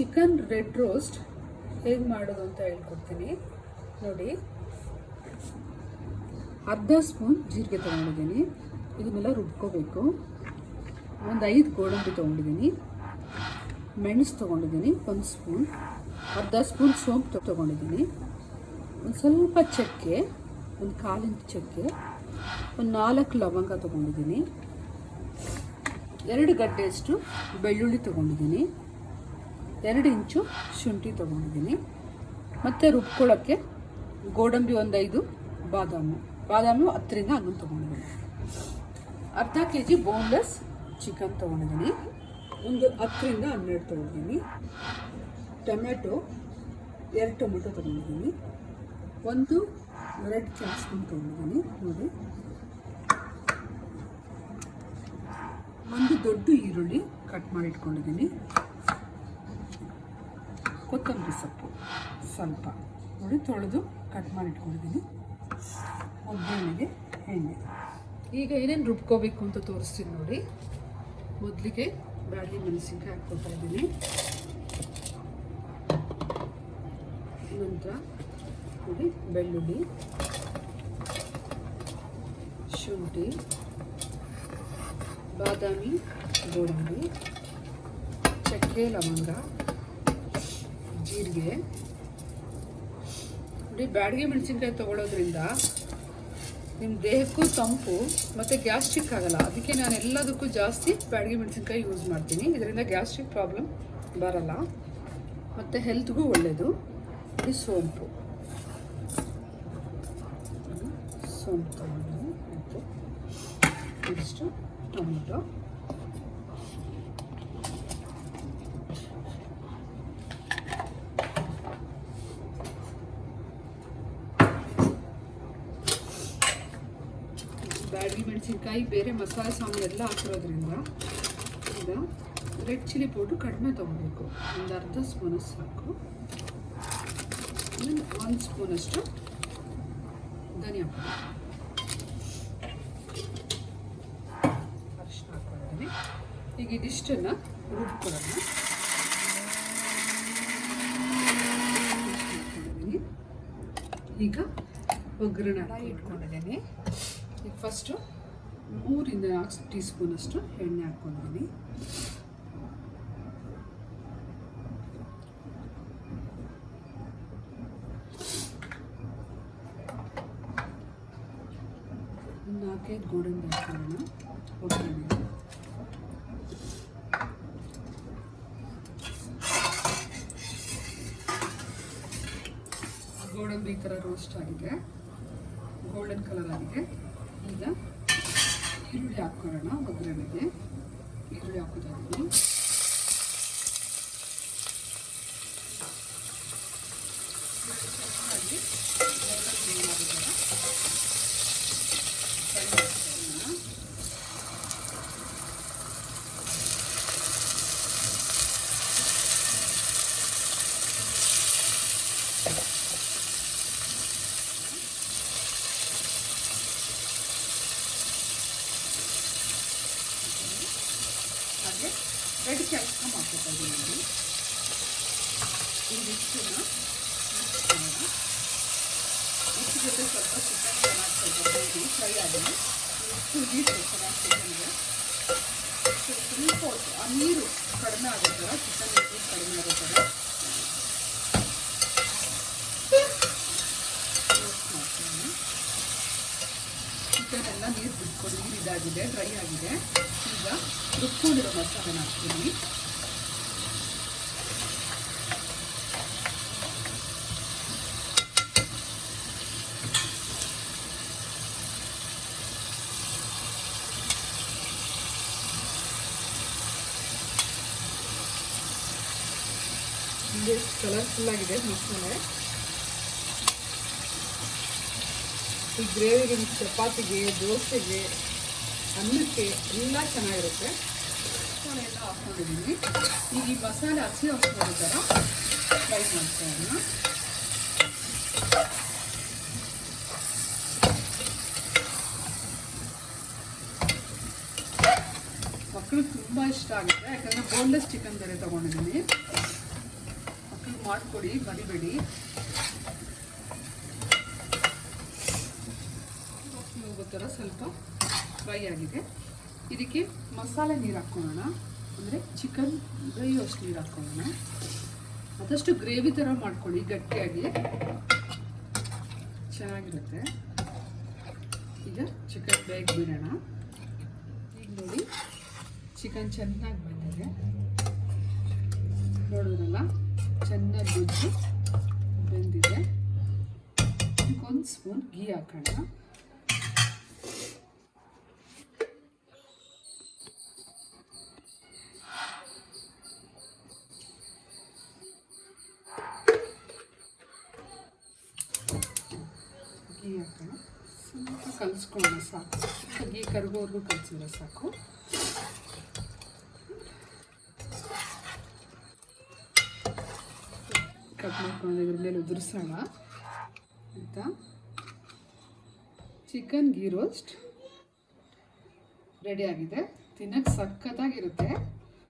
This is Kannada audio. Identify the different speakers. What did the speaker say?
Speaker 1: ಚಿಕನ್ ರೆಡ್ ರೋಸ್ಟ್ ಹೇಗೆ ಮಾಡೋದು ಅಂತ ಹೇಳ್ಕೊಡ್ತೀನಿ ನೋಡಿ. ಅರ್ಧ ಸ್ಪೂನ್ ಜೀರಿಗೆ ತೊಗೊಂಡಿದ್ದೀನಿ, ಇದನ್ನೆಲ್ಲ ರುಬ್ಕೋಬೇಕು. ಒಂದು 5 ಗೋಡಂಬಿ ತೊಗೊಂಡಿದ್ದೀನಿ, ಮೆಣಸು ತೊಗೊಂಡಿದ್ದೀನಿ 1 ಸ್ಪೂನ್, ಅರ್ಧ ಸ್ಪೂನ್ ಸೋಂಪು ತೊಗೊಂಡಿದ್ದೀನಿ, ಒಂದು ಸ್ವಲ್ಪ ಚಕ್ಕೆ, ಒಂದು 1/4 ಇಂಚ್ ಚಕ್ಕೆ, ಒಂದು 4 ಲವಂಗ ತೊಗೊಂಡಿದ್ದೀನಿ, 2 ಗಡ್ಡೆಯಷ್ಟು ಬೆಳ್ಳುಳ್ಳಿ ತೊಗೊಂಡಿದ್ದೀನಿ, 2 ಇಂಚು ಶುಂಠಿ ತೊಗೊಂಡಿದ್ದೀನಿ, ಮತ್ತು ರುಬ್ಕೊಳ್ಳೋಕ್ಕೆ ಗೋಡಂಬಿ ಒಂದು 5 ಬಾದಾಮಿ 10ರಿಂದ 11 ತೊಗೊಂಡಿದ್ದೀನಿ, ಅರ್ಧ kg ಬೋನ್ಲೆಸ್ ಚಿಕನ್ ತೊಗೊಂಡಿದ್ದೀನಿ, ಒಂದು 10ರಿಂದ 12 ತೊಗೊಂಡಿದ್ದೀನಿ, ಟೊಮೆಟೊ 2 ಟೊಮೆಟೊ ತೊಗೊಂಡಿದ್ದೀನಿ, ಒಂದು ರೆಡ್ ಕ್ಯಾಪ್ಸಿಕಮ್ ತೊಗೊಂಡಿದ್ದೀನಿ ನೋಡಿ, ಒಂದು ದೊಡ್ಡ ಈರುಳ್ಳಿ ಕಟ್ ಮಾಡಿ ಇಟ್ಕೊಂಡಿದ್ದೀನಿ, ಕೊತ್ತಂಬರಿ ಸೊಪ್ಪು ಸ್ವಲ್ಪ ನೋಡಿ ತೊಳೆದು ಕಟ್ ಮಾಡಿ ಇಟ್ಕೊಂಡಿದ್ದೀನಿ, ಒಗ್ಗರಣೆಗೆ ಎಣ್ಣೆ. ಈಗ ಏನೇನು ರುಬ್ಕೋಬೇಕು ಅಂತ ತೋರಿಸ್ತೀನಿ ನೋಡಿ. ಮೊದಲಿಗೆ ಬ್ಯಾಡಗಿ ಮೆಣಸಿನ್ಕಾಯಿ ಹಾಕ್ಕೊಳ್ತಾ ಇದ್ದೀನಿ, ನಂತರ ನೋಡಿ ಬೆಳ್ಳುಳ್ಳಿ, ಶುಂಠಿ, ಬಾದಾಮಿ, ಗೋಡಂಬಿ, ಚಕ್ಕೆ, ಲವಂಗ, ಜೀರಿಗೆ. ನೋಡಿ ಬ್ಯಾಡಗಿ ಮೆಣಸಿನ್ಕಾಯಿ ತೊಗೊಳೋದ್ರಿಂದ ನಿಮ್ಮ ದೇಹಕ್ಕೂ ತಂಪು ಮತ್ತು ಗ್ಯಾಸ್ಟ್ರಿಕ್ ಆಗಲ್ಲ. ಅದಕ್ಕೆ ನಾನು ಎಲ್ಲದಕ್ಕೂ ಜಾಸ್ತಿ ಬ್ಯಾಡಗಿ ಮೆಣಸಿನ್ಕಾಯಿ ಯೂಸ್ ಮಾಡ್ತೀನಿ. ಇದರಿಂದ ಗ್ಯಾಸ್ಟ್ರಿಕ್ ಪ್ರಾಬ್ಲಮ್ ಬರಲ್ಲ ಮತ್ತು ಹೆಲ್ತ್ಗೂ ಒಳ್ಳೆಯದು. ನೋಡಿ ಸೋಂಪು ತೊಗೊಂಡು ಮತ್ತು ಇದಿಷ್ಟು ಟೊಮೆಟೊ, ಬ್ಯಾಡಗಿ ಮೆಣಸಿನ್ಕಾಯಿ ಬೇರೆ ಮಸಾಲೆ ಸಾಮಾನು ಎಲ್ಲ ಹಾಕಿರೋದ್ರಿಂದ ಈಗ ರೆಡ್ ಚಿಲ್ಲಿ ಪೌಡ್ರು ಕಡಿಮೆ ತೊಗೋಬೇಕು, ಒಂದು ಅರ್ಧ ಸ್ಪೂನಷ್ಟು ಸಾಕು, 1 ಸ್ಪೂನಷ್ಟು ಧನಿಯಾ ಪುಡಿ, ಅರಿಶಿನ ಹಾಕ್ಕೊಂಡಿದ್ದೀನಿ. ಈಗ ಇದಿಷ್ಟನ್ನು ರುಬ್ಕೊಳ್ಳೋಣ. ಈಗ ಒಗ್ಗರಣೆ ಇಟ್ಕೊಂಡಿದ್ದೀನಿ. ಈಗ ಫಸ್ಟು 3ರಿಂದ 4 ಟೀ ಸ್ಪೂನಷ್ಟು ಎಣ್ಣೆ ಹಾಕ್ಕೊಂಡಿದ್ದೀನಿ, ಒಂದು 4-5 ಗೋಡಂಬಿ ಹಾಕ್ಕೊಳ್ಳೋಣ ಒಗ್ಗರಣೆಗೆ. ಗೋಡಂಬಿ ಈ ಥರ ರೋಸ್ಟ್ ಆಗಿದೆ, ಗೋಲ್ಡನ್ ಕಲರ್ ಆಗಿದೆ. ಈಗ ಈರುಳ್ಳಿ ಹಾಕ್ಕೊಳ್ಳೋಣ ಒಗ್ಗರಣೆಗೆ. ಈರುಳ್ಳಿ ಹಾಕೋತಾ ಇದ್ದೀನಿ, ಹಾಗೆ ರೆಡ್ ಕ್ಯಾಪ್ಸಿಕಮ್ ಹಾಕ್ಕೊತಾ ಇದ್ದೀನಿ ನೋಡಿ. ಇದಿಷ್ಟನ್ನು ಇಷ್ಟು ಜೊತೆ ಸ್ವಲ್ಪ ಚಿಕನ್ ಚೆನ್ನಾಗಿ ಸ್ವಲ್ಪ ಫ್ರೈ ಆಗಿದೆ, ಇಷ್ಟು ನೀರು ಚೆನ್ನಾಗಿ ಚಿಕನ್ಗೆ ಸ್ವಲ್ಪ ಆ ನೀರು ಕಡಿಮೆ ಆಗೋ ಥರ, ಚಿಕನ್ ನೀರು ಕಡಿಮೆ ಆಗೋ ಥರ ಚಿಕನ್ ಎಲ್ಲ ನೀರು ಬಿಟ್ಕೊಂಡು ನೀರು ಇದಾಗಿದೆ, ಡ್ರೈ ಆಗಿದೆ. ಈಗ ರುಬ್ಕೊಂಡಿರೋ ಮಸಾಲೆನ ಹಾಕ್ತೀನಿ. ಕಲರ್ಫುಲ್ ಆಗಿದೆ ಮಸಾಲೆ. ಈ ಗ್ರೇವಿಗೆ, ಚಪಾತಿಗೆ, ದೋಸೆಗೆ, ಅನ್ನಕ್ಕೆ ಎಲ್ಲ ಚೆನ್ನಾಗಿರುತ್ತೆ. ಮಸಾಲೆ ಎಲ್ಲ ಹಾಕ್ಕೊಂಡಿದ್ದೀನಿ. ಈಗ ಈ ಮಸಾಲೆ ಹಸಿ ಹಾಕ್ಕೊಳ್ಳೋ ಥರ ಫ್ರೈ ಮಾಡ್ಕೊಳ್ಳೋಣ. ಮಕ್ಕಳಿಗೆ ತುಂಬ ಇಷ್ಟ ಆಗುತ್ತೆ, ಯಾಕಂದರೆ ಬೋನ್ಲೆಸ್ ಚಿಕನ್ ಬೇರೆ ತೊಗೊಂಡಿದ್ದೀನಿ. ಮಾಡಿಕೊಡಿ, ಮರಿಬೇಡಿ. ಹೋಗೋ ಥರ ಸ್ವಲ್ಪ ಫ್ರೈ ಆಗಿದೆ. ಇದಕ್ಕೆ ಮಸಾಲೆ ನೀರು ಹಾಕ್ಕೊಳ್ಳೋಣ, ಅಂದರೆ ಚಿಕನ್ ಡ್ರೈ ರೋಸ್ಟ್ ನೀರು ಹಾಕ್ಕೊಳ್ಳೋಣ. ಆದಷ್ಟು ಗ್ರೇವಿ ಥರ ಮಾಡ್ಕೊಳ್ಳಿ, ಗಟ್ಟಿಯಾಗಿ ಚೆನ್ನಾಗಿರುತ್ತೆ. ಈಗ ಚಿಕನ್ ಬೇಗ ಬಿಡೋಣ. ಈಗ ನೋಡಿ ಚಿಕನ್ ಚೆನ್ನಾಗಿ ಬಂದಿದೆ, ನೋಡಿದ್ರಲ್ಲ ಚೆನ್ನಾಗಿ ಬೆಂದಿದೆ. ಒಂದು ಸ್ಪೂನ್ ಗೀ ಹಾಕೋಣ. ಗೀ ಹಾಕೋಣ, ಸ್ವಲ್ಪ ಕಲಿಸ್ಕೊಳ್ಳೋಣ ಸಾಕು. ಗೀ ಕರ್ಗೋವರೆಗೂ ಕಲಿಸಿದ್ರೆ ಸಾಕು. ಕಟ್ ಮಾಡ್ಕೊಂಡು ಇದ್ರ ಮೇಲೆ ಉದುರಿಸೋಣ ಆಯಿತಾ. ಚಿಕನ್ ಗೀ ರೋಸ್ಟ್ ರೆಡಿ ಆಗಿದೆ. ತಿನ್ನಕ್ಕೆ ಸಖತ್ತಾಗಿರುತ್ತೆ.